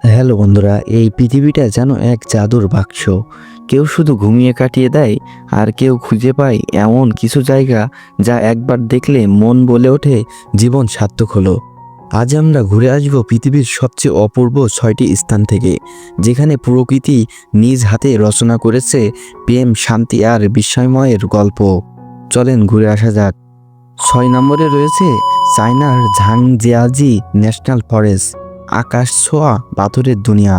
Hello বন্ধুরা, এই পৃথিবীটা যেন এক জাদুর বাক্স। কেউ শুধু ঘুমিয়ে কাটিয়ে দেয়, আর কেউ খুঁজে পায় এমন কিছু জায়গা যা একবার দেখলে মন বলে ওঠে জীবন সার্থক হলো। আজ আমরা ঘুরে আসব পৃথিবীর সবচেয়ে অপূর্ব 6টি স্থান থেকে, যেখানে প্রকৃতি নিজ হাতে রচনা করেছে প্রেম, শান্তি আর বিস্ময়ময়ের গল্প। চলেন ঘুরে আসা যাক। 6 নম্বরে রয়েছে চায়নার ঝাংজিয়াজি ন্যাশনাল ফরেস্ট। আকাশ ছোঁয়া পাথরের দুনিয়া,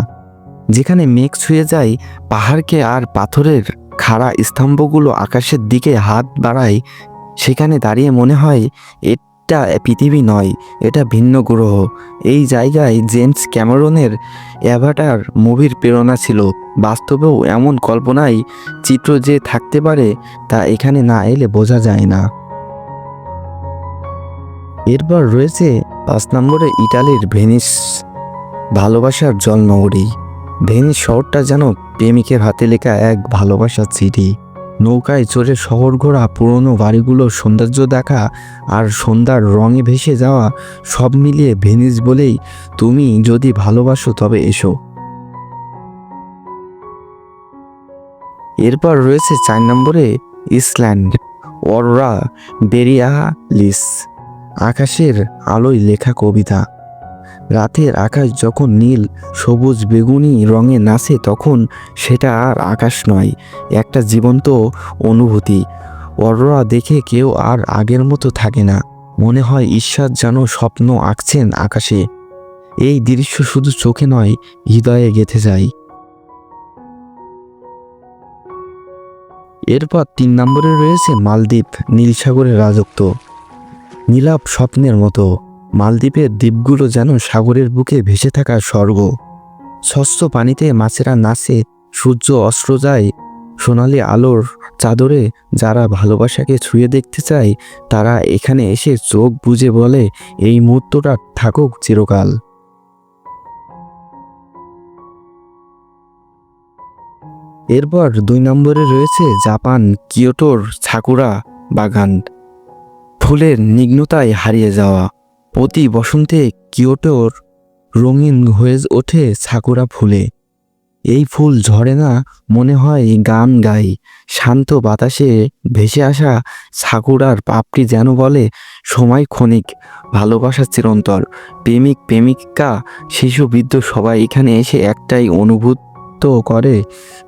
যেখানে মেঘ ছুঁয়ে যায় পাহাড়কে আর পাথরের খাড়া স্তম্ভগুলো আকাশের দিকে হাত বাড়ায়। সেখানে দাঁড়িয়ে মনে হয় এটা পৃথিবী নয়, এটা ভিন্ন গ্রহ। এই জায়গায় জেমস ক্যামেরনের অ্যাভাটার মুভির প্রেরণা ছিল। বাস্তবেও এমন কল্পনায় চিত্র যে থাকতে পারে তা এখানে না এলে বোঝা যায় না। এরপর রয়েছে 5 নম্বরে ইটালির ভেনিস, ভালোবাসার জলনগরী। ভেনিস শহরটা যেন প্রেমিকের হাতে লেখা এক ভালোবাসার চিঠি। নৌকায় চড়ে শহর ঘোরা, পুরনো বাড়িগুলোর সৌন্দর্য দেখা আর সন্ধ্যার রঙে ভেসে যাওয়া, সব মিলিয়ে ভেনিস বলেই তুমি যদি ভালোবাসো তবে এসো। এরপর রয়েছে 4 নম্বরে ইসল্যান্ড, অরোরা বোরিয়ালিস। আকাশের আলোয় লেখা কবিতা। রাতের আকাশ যখন নীল, সবুজ, বেগুনি রঙে নাচে, তখন সেটা আর আকাশ নয়, একটা জীবন্ত অনুভূতি। অরোরা দেখে কেউ আর আগের মতো থাকে না, মনে হয় ঈশ্বর যেন স্বপ্ন আঁকছেন আকাশে। এই দৃশ্য শুধু চোখে নয়, হৃদয়ে গেঁথে যায়। এরপর 3 নম্বরে রয়েছে মালদ্বীপ, নীল সাগরের রাজত্ব। নীলাভ স্বপ্নের মতো মালদ্বীপের দ্বীপগুলো যেন সাগরের বুকে ভেসে থাকা স্বর্গ। স্বচ্ছ পানিতে মাছেরা নাচে, সূর্য অস্ত যায় সোনালি আলোর চাদরে। যারা ভালোবাসাকে ছুঁয়ে দেখতে চায় তারা এখানে এসে চোখ বুজে বলে এই মুহূর্তটা থাকুক চিরকাল। এরপর 2 নম্বরে রয়েছে জাপান, কিয়োটোর সাকুরা বাগান। ফুলের নিগ্নতায় হারিয়ে যাওয়া। প্রতি বসন্তে কিয়োটোর রঙিন হয়ে ওঠে সাকুরা ফুলে। এই ফুল ঝরে না, মনে হয় গান গায়। শান্ত বাতাসে ভেসে আসা সাকুরার পাপড়ি যেন বলে সময় ক্ষণিক, ভালোবাসা চিরন্তর। প্রেমিক, প্রেমিকা, শিশু, বৃদ্ধ সবাই এখানে এসে একটাই অনুভূত করে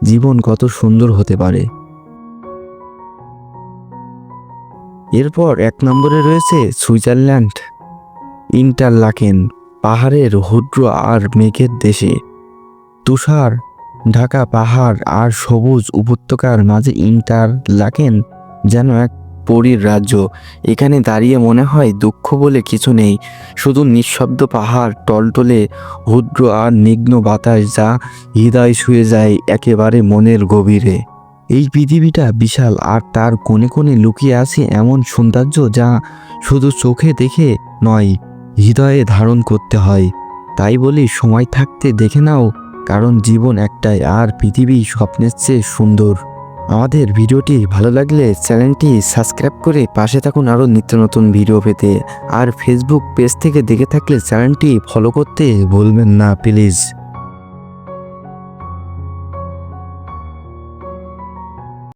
জীবন কত সুন্দর হতে পারে। এরপর 1 নম্বরে রয়েছে সুইজারল্যান্ড, ইন্টারলাকেন। পাহাড়ের হুড্র আর মেঘের দেশে। তুষার ঢাকা পাহাড় আর সবুজ উপত্যকার মাঝে ইন্টারলাকেন যেন এক পরীর রাজ্য। এখানে দাঁড়িয়ে মনে হয় দুঃখ বলে কিছু নেই, শুধু নিঃশব্দ পাহাড়, টলটলে হুড্র আর নিগ্ন বাতাস যা হৃদয় ছুঁয়ে যায় একেবারে মনের গভীরে। এই পৃথিবীটা বিশাল, আর তার কোণে কোণে লুকিয়ে আছে এমন সৌন্দর্য যা শুধু চোখে দেখে নয়, হৃদয়ে ধারণ করতে হয়। তাই বলি সময় থাকতে দেখে নাও, কারণ জীবন একটাই আর পৃথিবী স্বপ্নের চেয়ে সুন্দর। আমাদের ভিডিওটি ভালো লাগলে চ্যানেলটি সাবস্ক্রাইব করে পাশে থাকুন আরও নিত্য নতুন ভিডিও পেতে। আর ফেসবুক পেজ থেকে দেখে থাকলে চ্যানেলটি ফলো করতে ভুলবেন না প্লিজ।